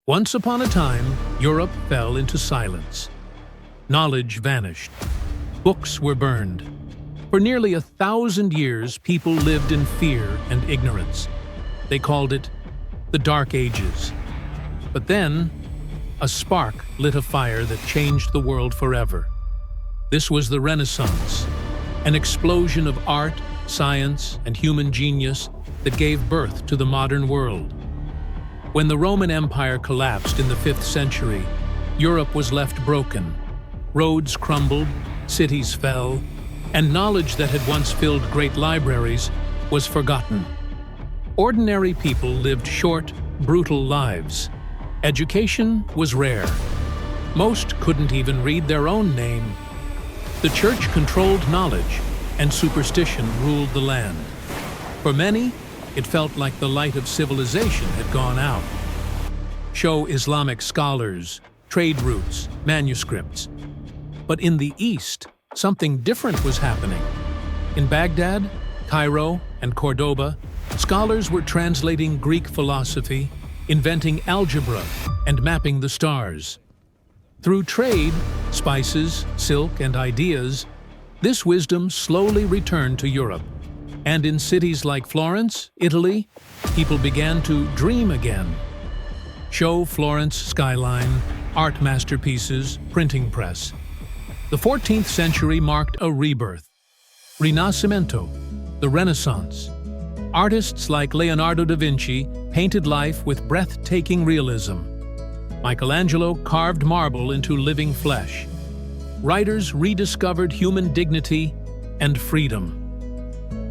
Once upon a time, Europe fell into silence. Knowledge vanished. Books were burned. For nearly 1,000 years, people lived in fear and ignorance. They called it the Dark Ages. But then, a spark lit a fire that changed the world forever. This was the Renaissance, an explosion of art, science, and human genius that gave birth to the modern world. When the Roman Empire collapsed in the 5th century, Europe was left broken. Roads crumbled, cities fell, and knowledge that had once filled great libraries was forgotten. Ordinary people lived short, brutal lives. Education was rare. Most couldn't even read their own name. The church controlled knowledge, and superstition ruled the land. For many, it felt like the light of civilization had gone out. Show Islamic scholars, trade routes, manuscripts. But in the East, something different was happening. In Baghdad, Cairo, and Cordoba, scholars were translating Greek philosophy, inventing algebra, and mapping the stars. Through trade, spices, silk, and ideas, this wisdom slowly returned to Europe. And in cities like Florence, Italy, people began to dream again. Show Florence skyline, art masterpieces, printing press. The 14th century marked a rebirth. Rinascimento, the Renaissance. Artists like Leonardo da Vinci painted life with breathtaking realism. Michelangelo carved marble into living flesh. Writers rediscovered human dignity and freedom.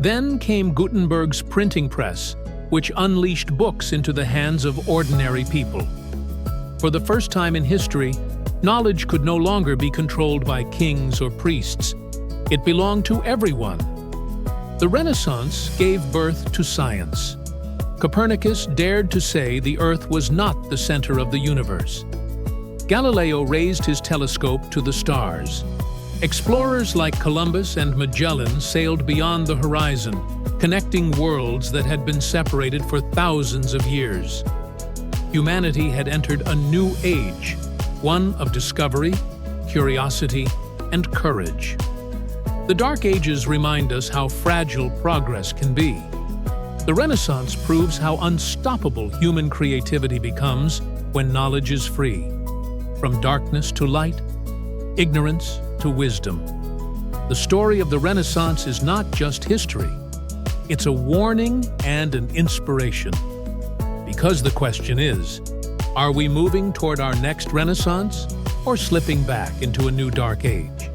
Then came Gutenberg's printing press, which unleashed books into the hands of ordinary people. For the first time in history, knowledge could no longer be controlled by kings or priests. It belonged to everyone. The Renaissance gave birth to science. Copernicus dared to say the Earth was not the center of the universe. Galileo raised his telescope to the stars. Explorers like Columbus and Magellan sailed beyond the horizon, connecting worlds that had been separated for thousands of years. Humanity had entered a new age, one of discovery, curiosity, and courage. The Dark Ages remind us how fragile progress can be. The Renaissance proves how unstoppable human creativity becomes when knowledge is free. From darkness to light, ignorance to wisdom. The story of the Renaissance is not just history. It's a warning and an inspiration. Because the question is, are we moving toward our next Renaissance or slipping back into a new dark age?